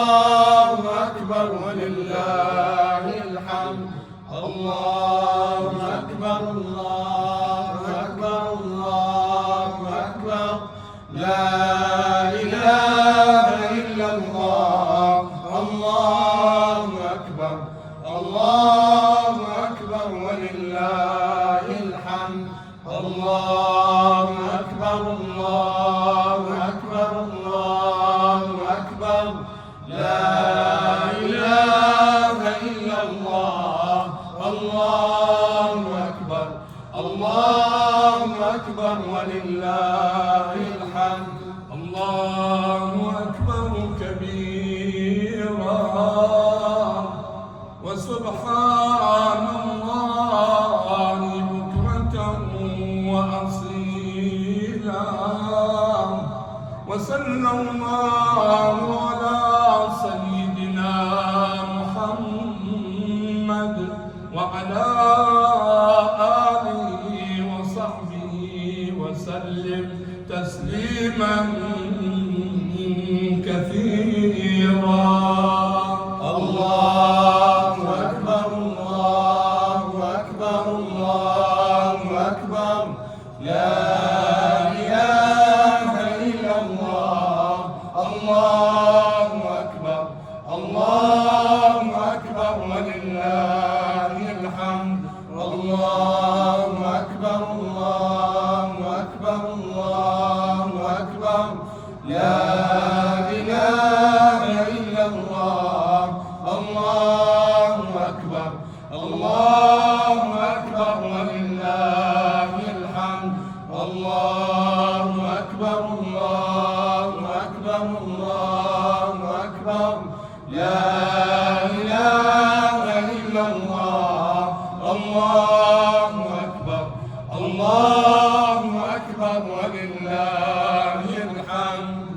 الله أكبر ولله الحمد. الله أكبر الله أكبر الله أكبر. لا إله إلا الله. الله أكبر الله أكبر ولله الحمد. الله أكبر الله أكبر الله أكبر. لا إله إلا الله. الله أكبر الله أكبر ولله الحمد. الله أكبر كبيرا وسبحان الله بكرة وأصيلا. وصلى الله على سيدنا محمد وعلى آله وصحبه وسلم تسليما كثيرا. الله أكبر الله أكبر الله أكبر. لا إله إلا الله. الله أكبر الله أكبر ولله الحمد. الله أكبر الله أكبر الله أكبر. لا إله إلا الله. الله أكبر الله أكبر ولله الحمد. الله أكبر الله أكبر الله أكبر. لا إله إلا الله. الله أكبر الله